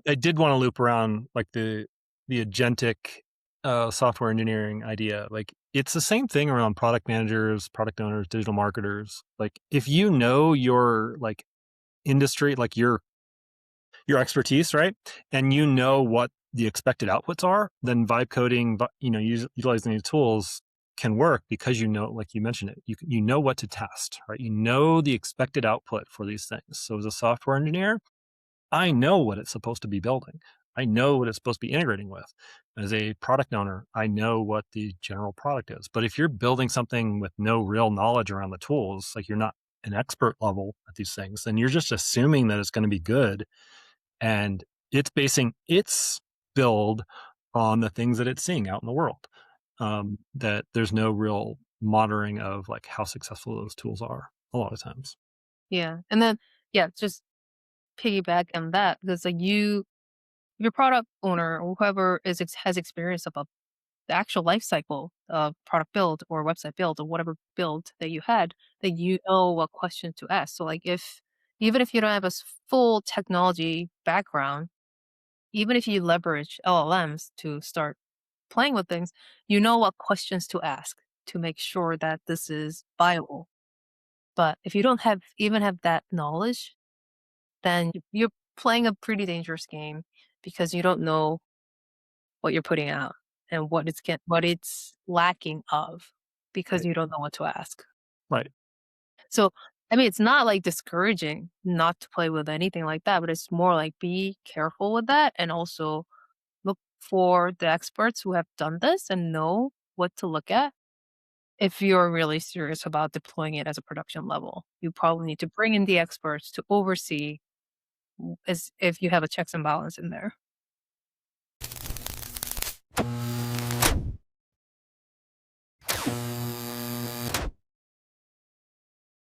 I did want to loop around like the agentic software engineering idea. Like it's the same thing around product managers, product owners, digital marketers. Like if you know your like industry, like your expertise, right, and you know what the expected outputs are, then vibe coding, utilizing these tools can work because you know, like you mentioned it, you know what to test, right? You know the expected output for these things. So as a software engineer, I know what it's supposed to be building. I know what it's supposed to be integrating with. As a product owner, I know what the general product is. But if you're building something with no real knowledge around the tools, like you're not an expert level at these things, then you're just assuming that it's going to be good. And it's basing its build on the things that it's seeing out in the world. That there's no real monitoring of like how successful those tools are a lot of times. Yeah. And then, yeah, just piggyback on that because like your product owner or whoever has experience about the actual life cycle of product build or website build or whatever build that you had, that you know what question to ask. So like if even if you don't have a full technology background, even if you leverage LLMs to start playing with things, you know what questions to ask to make sure that this is viable. But if you don't have that knowledge, then you're playing a pretty dangerous game because you don't know what you're putting out and what it's lacking of because Right. you don't know what to ask. Right. So, I mean, it's not like discouraging not to play with anything like that, but it's more like be careful with that and also look for the experts who have done this and know what to look at. If you're really serious about deploying it as a production level, you probably need to bring in the experts to oversee as if you have a checks and balance in there.